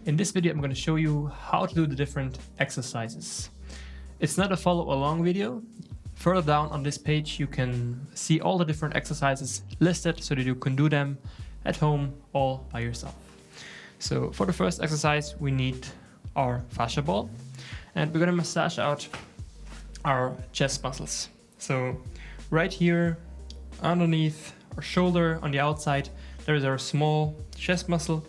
In this video I'm going to show you how to do the different exercises. It's not a follow along video. Further down on this page you can see all the different exercises listed so that you can do them at home all by yourself. So for the first exercise we need our fascia ball and we're going to massage out our chest muscles. So right here underneath our shoulder on the outside there is our small chest muscle.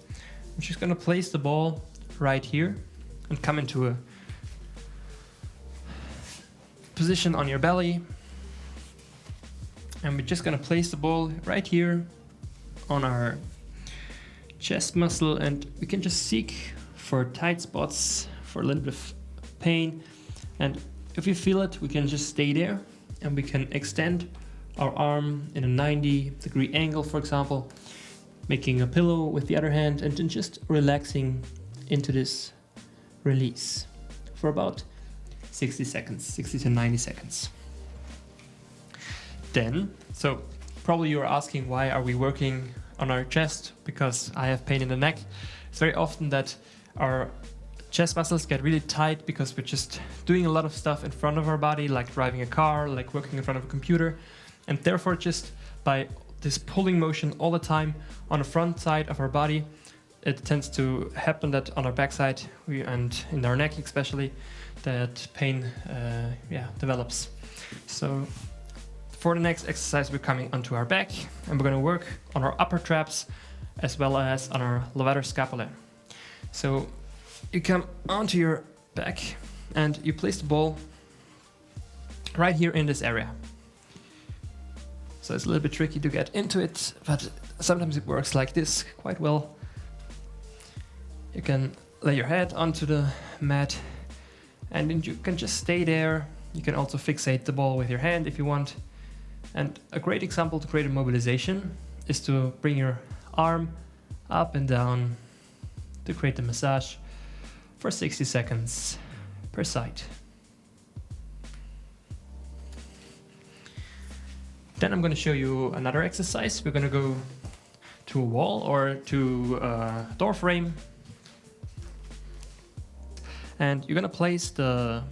I'm just going to place the ball right here and come into a position on your belly, and we're just going to place the ball right here on our chest muscle, and we can just seek for tight spots for a little bit of pain, and if we feel it we can just stay there and we can extend our arm in a 90-degree angle, for example, making a pillow with the other hand and then just relaxing into this release for about 60 to 90 seconds. Then, so probably you're asking why are we working on our chest, because I have pain in the neck. It's very often that our chest muscles get really tight because we're just doing a lot of stuff in front of our body, like driving a car, like working in front of a computer, and therefore just by this pulling motion all the time on the front side of our body, it tends to happen that on our backside and in our neck especially, that pain develops. So for the next exercise we're coming onto our back and we're going to work on our upper traps as well as on our levator scapulae. So you come onto your back and you place the ball right here in this area. So it's a little bit tricky to get into it, but sometimes it works like this quite well. You can lay your head onto the mat and then you can just stay there. You can also fixate the ball with your hand if you want. And a great example to create a mobilization is to bring your arm up and down to create the massage for 60 seconds per side. Then I'm going to show you another exercise. We're going to go to a wall or to a door frame. And you're going to place the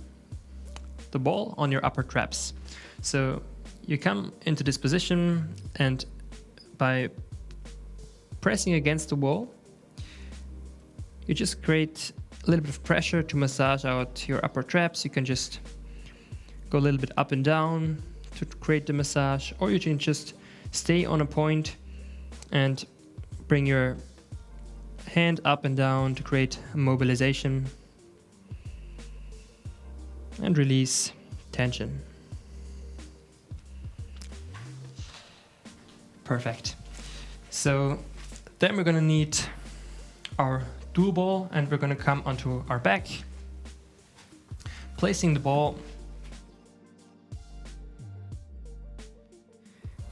ball on your upper traps. So you come into this position and by pressing against the wall, you just create a little bit of pressure to massage out your upper traps. You can just go a little bit up and down to create the massage, or you can just stay on a point and bring your hand up and down to create a mobilization and release tension. Perfect. So then we're going to need our dual ball and we're going to come onto our back, placing the ball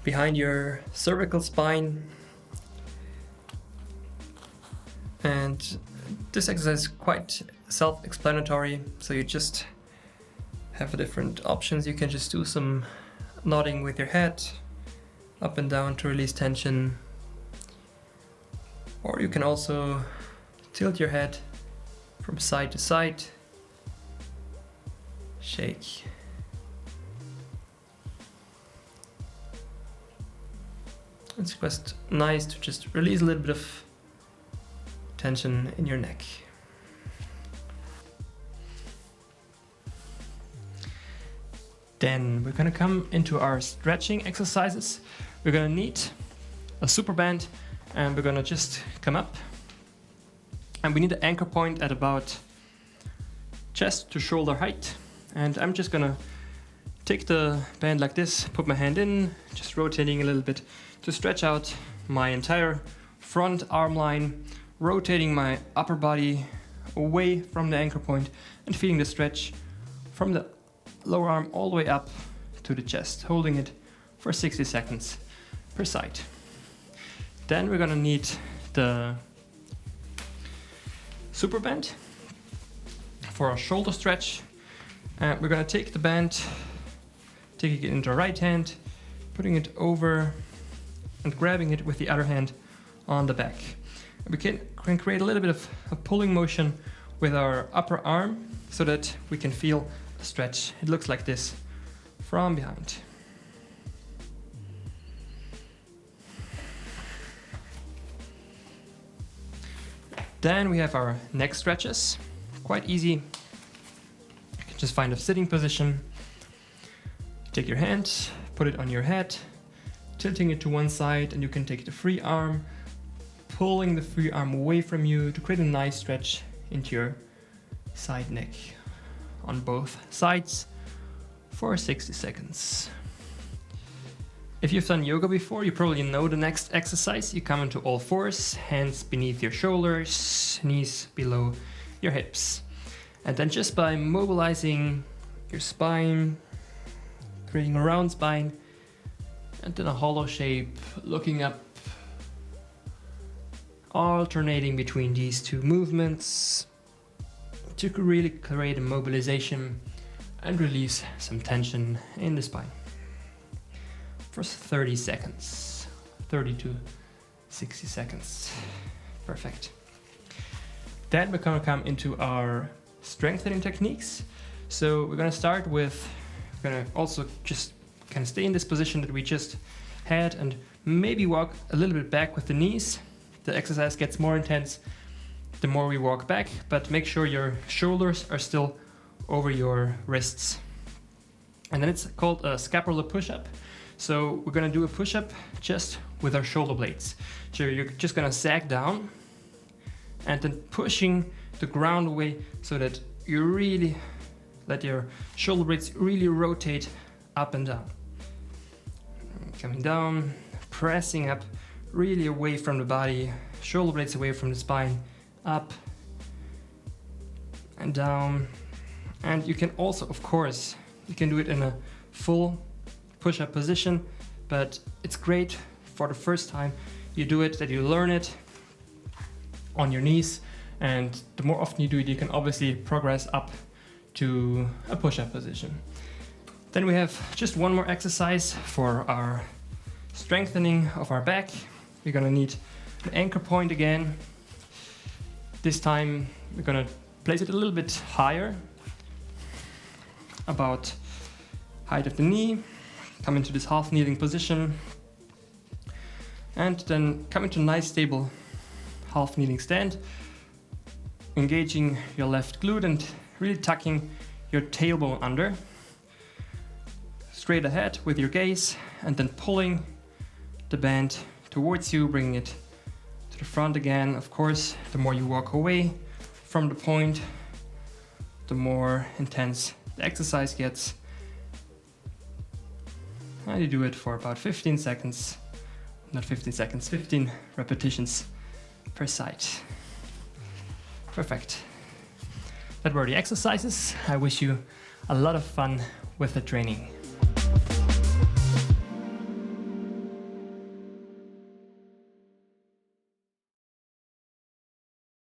behind your cervical spine. And this exercise is quite self-explanatory, so you just have different options. You can just do some nodding with your head up and down to release tension, or you can also tilt your head from side to side, shake. It's just nice to just release a little bit of tension in your neck. Then we're going to come into our stretching exercises. We're going to need a Superband and we're going to just come up. And we need an anchor point at about chest to shoulder height. And I'm just going to take the band like this, put my hand in, just rotating a little bit to stretch out my entire front arm line, rotating my upper body away from the anchor point and feeling the stretch from the lower arm all the way up to the chest, holding it for 60 seconds per side. Then we're gonna need the Superband for our shoulder stretch. We're gonna take the band, taking it into our right hand, putting it over and grabbing it with the other hand on the back. We can create a little bit of a pulling motion with our upper arm so that we can feel the stretch. It looks like this from behind. Then we have our neck stretches. Quite easy. You can just find a sitting position. Take your hand, put it on your head, tilting it to one side, and you can take the free arm, pulling the free arm away from you to create a nice stretch into your side neck on both sides for 60 seconds. If you've done yoga before, you probably know the next exercise. You come into all fours, hands beneath your shoulders, knees below your hips. And then just by mobilizing your spine, creating a round spine, and then a hollow shape, looking up, alternating between these two movements to really create a mobilization and release some tension in the spine. For 30 seconds, 30 to 60 seconds. Perfect. Then we're gonna come into our strengthening techniques. So we're gonna start with, we're gonna also just kind of stay in this position that we just had and maybe walk a little bit back with the knees. The exercise gets more intense the more we walk back, but make sure your shoulders are still over your wrists. And then it's called a scapular push-up. So we're gonna do a push-up just with our shoulder blades. So you're just gonna sag down and then pushing the ground away so that you really let your shoulder blades really rotate up and down. Coming down, pressing up, really away from the body, shoulder blades away from the spine, up and down. And you can also, of course, you can do it in a full push-up position, but it's great for the first time you do it, that you learn it on your knees, and the more often you do it, you can obviously progress up to a push-up position. Then we have just one more exercise for our strengthening of our back. We're gonna need an anchor point again. This time we're gonna place it a little bit higher, about height of the knee. Come into this half kneeling position and then come into a nice stable half kneeling stand, engaging your left glute and really tucking your tailbone under, straight ahead with your gaze, and then pulling the band towards you, bringing it to the front again. Of course, the more you walk away from the point, the more intense the exercise gets. And you do it for about 15 seconds, not 15 seconds, 15 repetitions per side. Perfect. That were the exercises. I wish you a lot of fun with the training.